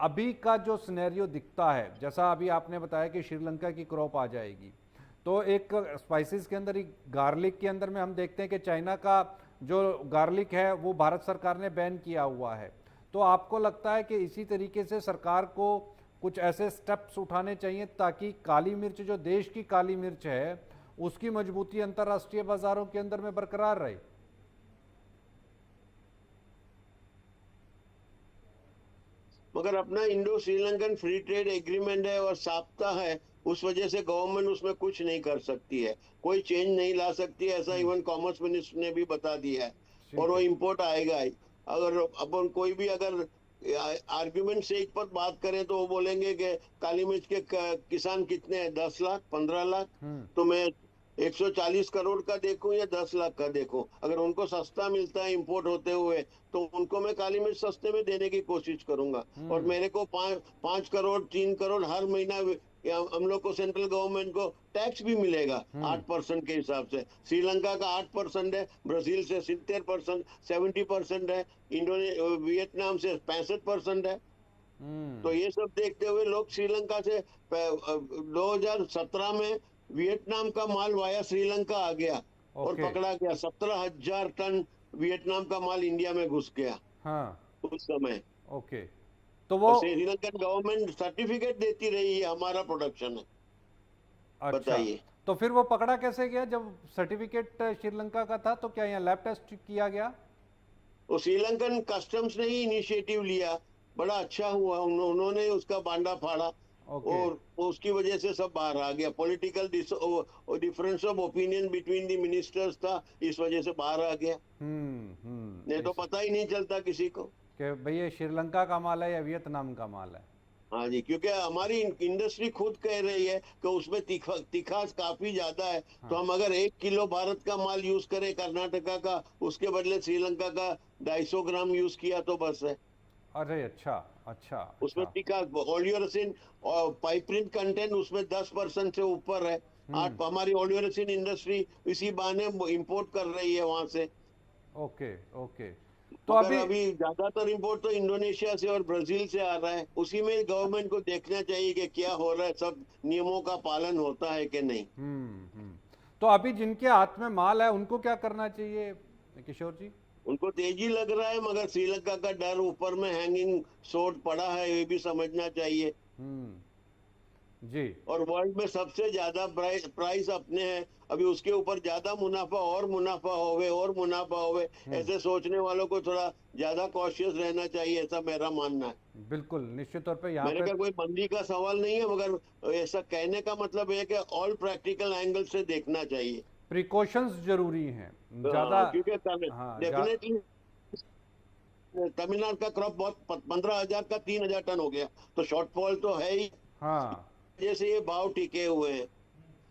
अभी का जो सिनेरियो दिखता है, जैसा अभी आपने बताया कि श्रीलंका की क्रॉप आ जाएगी, तो एक स्पाइसेस के अंदर, एक गार्लिक के अंदर में हम देखते हैं कि चाइना का जो गार्लिक है वो भारत सरकार ने बैन किया हुआ है। तो आपको लगता है कि इसी तरीके से सरकार को कुछ ऐसे स्टेप्स उठाने चाहिए ताकि काली मिर्च, जो देश की काली मिर्च है, उसकी मजबूती अंतर्राष्ट्रीय बाजारों के अंदर में बरकरार रहे? मगर अपना Indo Sri Lankan free trade agreement है और साप्ता है, उस वजह से गवर्नमेंट उसमें कुछ नहीं कर सकती है, कोई चेंज नहीं ला सकती है, ऐसा इवन कॉमर्स मिनिस्टर ने भी बता दिया है। और ठीक वो है। इम्पोर्ट आएगा ही। अगर अपन कोई भी अगर आर्ग्यूमेंट से एक पर बात करें तो वो बोलेंगे कि काली मिर्च के किसान कितने हैं, 10 लाख 15 लाख। हम्म। तो मैं 140 करोड़ का देखूं या 10 लाख का देखूं, अगर उनको सस्ता मिलता है इंपोर्ट होते हुए तो उनको मैं काली मिर्च सस्ते में देने की कोशिश करूंगा। और हम्म। मेरे को 5 करोड़ 3 करोड़ हर महीना हम लोग को सेंट्रल गवर्नमेंट को टैक्स भी मिलेगा हम्म। 8% के हिसाब से। श्रीलंका का 8% है, ब्राजील से 70%, 70% है, वियतनाम से 65% है। हम्म। तो ये सब देखते हुए लोग श्रीलंका से 2017 में वियतनाम का माल वाया श्रीलंका आ गया और ओके। पकड़ा गया। 17,000 टन वियतनाम का माल इंडिया में घुस गया हाँ। उस समय। ओके। तो वो, और श्रीलंकन गवर्नमेंट सर्टिफिकेट देती रही है हमारा प्रोडक्शन है। अच्छा, बताइए। तो फिर वो पकड़ा कैसे गया? जब सर्टिफिकेट श्रीलंका का था तो क्या यहाँ लैब टेस्ट किया गया? वो श्रीलंकन कस्टम्स ने ही इनिशिएटिव लिया। बड़ा अच्छा हुआ, उन्होंने उसका बांडा फाड़ा ओके। और उसकी वजह से सब बाहर आ गया। Political difference of opinion between the ministers था, इस वजह से बाहर आ गया। नहीं तो इस पता ही नहीं चलता किसी को। कि भाई ये श्रीलंका का माल है या वियतनाम का माल है। हाँ जी, क्योंकि हमारी इंडस्ट्री खुद कह रही है कि उसमें तिखास काफी ज्यादा है। तो हाँ। हम अगर 1 किलो भारत का माल यूज करें कर्नाटका का, उसके बदले श्रीलंका का 250 ग्राम यूज किया तो बस है। अरे अच्छा। अच्छा उसमें अच्छा। तिखास ओलियोरेसिन और पाइपरीन कंटेंट उसमें 10% से ऊपर है। आज हम्म। हमारी ओलियोरेसिन इंडस्ट्री इसी बहाने इंपोर्ट कर रही है वहां से। ओके। ओके। तो मगर अभी, अभी ज्यादातर इंपोर्ट तो इंडोनेशिया से और ब्राजील से आ रहा है। उसी में गवर्नमेंट को देखना चाहिए कि क्या हो रहा है, सब नियमों का पालन होता है कि नहीं। तो अभी जिनके हाथ में माल है उनको क्या करना चाहिए किशोर जी? उनको तेजी लग रहा है, मगर श्रीलंका का डर ऊपर में हैंगिंग सोर्ड पड़ा है, ये भी समझना चाहिए। हम्म। जी। और वर्ल्ड में सबसे ज्यादा प्राइस अपने हैं। अभी उसके ऊपर ज्यादा मुनाफा और मुनाफा होवे और मुनाफा होवे, हम्म। ऐसे सोचने वालों को थोड़ा ज्यादा कॉशियस रहना चाहिए, ऐसा मेरा मानना है। बिल्कुल, निश्चित तौर पे यहाँ मैंने पे। कहा कोई मंदी का सवाल नहीं है, मगर ऐसा कहने का मतलब है कि ऑल प्रैक्टिकल एंगल से देखना चाहिए। प्रिकॉशंस जरूरी हैं ज़्यादा। हाँ, क्योंकि हाँ डेफिनेटली तमिलनाडु का क्रॉप बहुत 15,000 का 3,000 टन हो गया, तो शॉर्टफॉल तो है ही। हाँ। जैसे ये भाव टिके हुए हैं,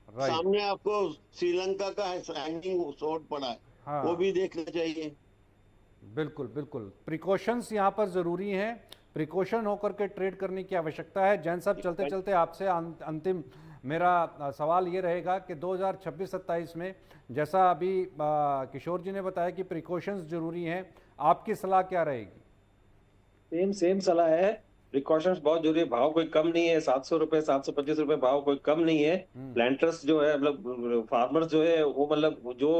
राइट। सामने आपको श्रीलंका का हैंगिंग सोर्ड पड़ा है, वो हाँ। भी देखना चाहिए। बिल्कुल बिल्कुल, प्रिकॉशंस यहाँ पर ज़रूरी हैं। प्रिकॉशन होकर के ट्रेड करने की आवश्यकता है। जैन साहब, चलते चलते आपसे अंतिम मेरा सवाल ये रहेगा कि 2026-27 में, जैसा अभी किशोर जी ने बताया कि प्रिकॉशंस ज़रूरी हैं, आपकी सलाह क्या रहेगी? सेम सेम सलाह है। प्रिकॉशंस बहुत जरूरी है। भाव कोई कम नहीं है, 700 रुपए 725 रुपए भाव कोई कम नहीं है। हम्म। प्लांटर्स जो है मतलब फार्मर्स जो है वो मतलब जो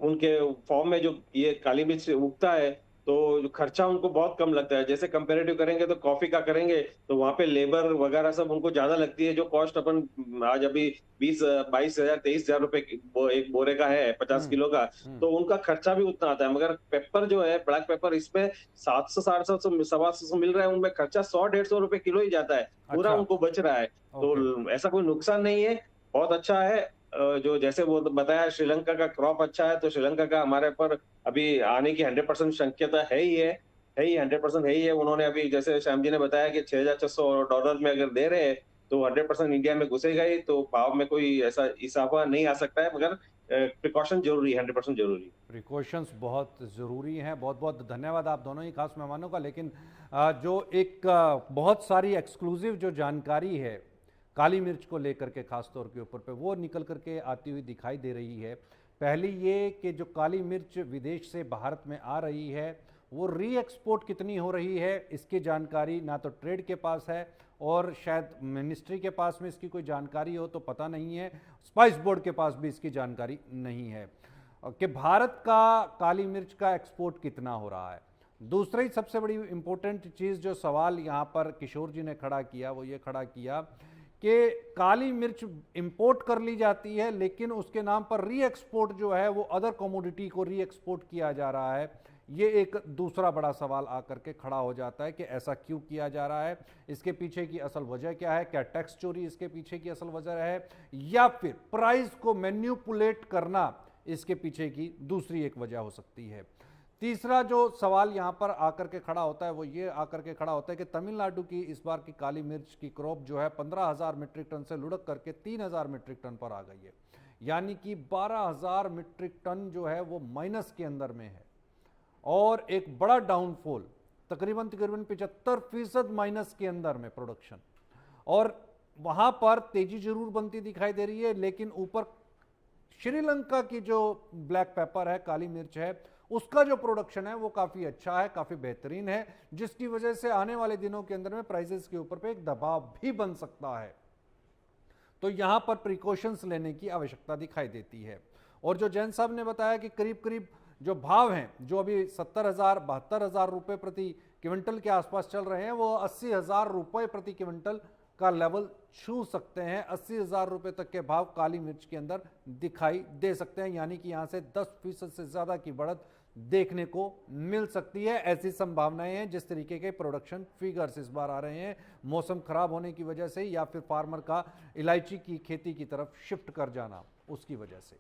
उनके फॉर्म में जो ये काली मिर्च उगता है, तो जो खर्चा उनको बहुत कम लगता है। जैसे कंपेरेटिव करेंगे तो कॉफी का करेंगे तो वहां पे लेबर वगैरह सब उनको ज्यादा लगती है। जो कॉस्ट अपन आज अभी 20 22 हजार 23 हजार रुपए एक बोरे का है, 50 किलो का। हम्म। तो उनका खर्चा भी उतना आता है। मगर पेपर जो है, ब्लैक पेपर, इसमें 700 750 700 मिल रहा है, उनमें खर्चा 100 150 रुपए किलो ही जाता है, पूरा अच्छा। उनको बच रहा है। ओके। तो ऐसा कोई नुकसान नहीं है, बहुत अच्छा है। जो जैसे वो बताया श्रीलंका का क्रॉप अच्छा है, तो श्रीलंका का हमारे पर अभी आने की 100% शक्यता है ही है ही 100% है ही है। उन्होंने अभी जैसे श्याम जी ने बताया कि $6,600 में अगर दे रहे हैं तो 100% इंडिया में घुसेगा ही, तो भाव में कोई ऐसा इजाफा नहीं आ सकता है। मगर प्रिकॉशन जरूरी है, 100% जरूरी है। प्रिकॉशंस बहुत ज़रूरी हैं। बहुत बहुत धन्यवाद आप दोनों ही खास मेहमानों का। लेकिन जो एक बहुत सारी एक्सक्लूसिव जो जानकारी है काली मिर्च को लेकर के, खास तौर के ऊपर पे वो निकल करके आती हुई दिखाई दे रही है। पहली ये कि जो काली मिर्च विदेश से भारत में आ रही है वो री एक्सपोर्ट कितनी हो रही है इसकी जानकारी ना तो ट्रेड के पास है और शायद मिनिस्ट्री के पास में इसकी कोई जानकारी हो तो पता नहीं है, स्पाइस बोर्ड के पास भी इसकी जानकारी नहीं है कि भारत का काली मिर्च का एक्सपोर्ट कितना हो रहा है। दूसरी सबसे बड़ी इंपॉर्टेंट चीज़ जो सवाल यहाँ पर किशोर जी ने खड़ा किया वो ये खड़ा किया कि काली मिर्च इंपोर्ट कर ली जाती है लेकिन उसके नाम पर री एक्सपोर्ट जो है वो अदर कमोडिटी को री एक्सपोर्ट किया जा रहा है। ये एक दूसरा बड़ा सवाल आकर के खड़ा हो जाता है कि ऐसा क्यों किया जा रहा है, इसके पीछे की असल वजह क्या है, क्या टैक्स चोरी इसके पीछे की असल वजह है या फिर प्राइस को मैन्युपुलेट करना इसके पीछे की दूसरी एक वजह हो सकती है। तीसरा जो सवाल यहाँ पर आकर के खड़ा होता है वो ये आकर के खड़ा होता है कि तमिलनाडु की इस बार की काली मिर्च की क्रॉप जो है 15,000 मीट्रिक टन से लुढ़क करके 3,000 मीट्रिक टन पर आ गई है, यानी कि 12,000 मीट्रिक टन जो है वो माइनस के अंदर में है और एक बड़ा डाउनफॉल तकरीबन 75% माइनस के अंदर में प्रोडक्शन। और वहाँ पर तेजी जरूर बनती दिखाई दे रही है लेकिन ऊपर श्रीलंका की जो ब्लैक पेपर है, काली मिर्च है, उसका जो प्रोडक्शन है वो काफी अच्छा है, काफी बेहतरीन है, जिसकी वजह से आने वाले दिनों के अंदर में प्राइसेस के ऊपर पे एक दबाव भी बन सकता है। तो यहां पर प्रिकॉशंस लेने की आवश्यकता दिखाई देती है। और जो जैन साहब ने बताया कि करीब करीब जो भाव हैं जो अभी 70,000 72,000 रुपए प्रति क्विंटल के आसपास चल रहे हैं वो 80,000 रुपए प्रति क्विंटल का लेवल छू सकते हैं। 80,000 रुपए तक के भाव काली मिर्च के अंदर दिखाई दे सकते हैं, यानी कि यहां से 10% से ज्यादा की बढ़त देखने को मिल सकती है। ऐसी संभावनाएं हैं जिस तरीके के प्रोडक्शन फिगर्स इस बार आ रहे हैं मौसम खराब होने की वजह से या फिर फार्मर का इलायची की खेती की तरफ शिफ्ट कर जाना उसकी वजह से।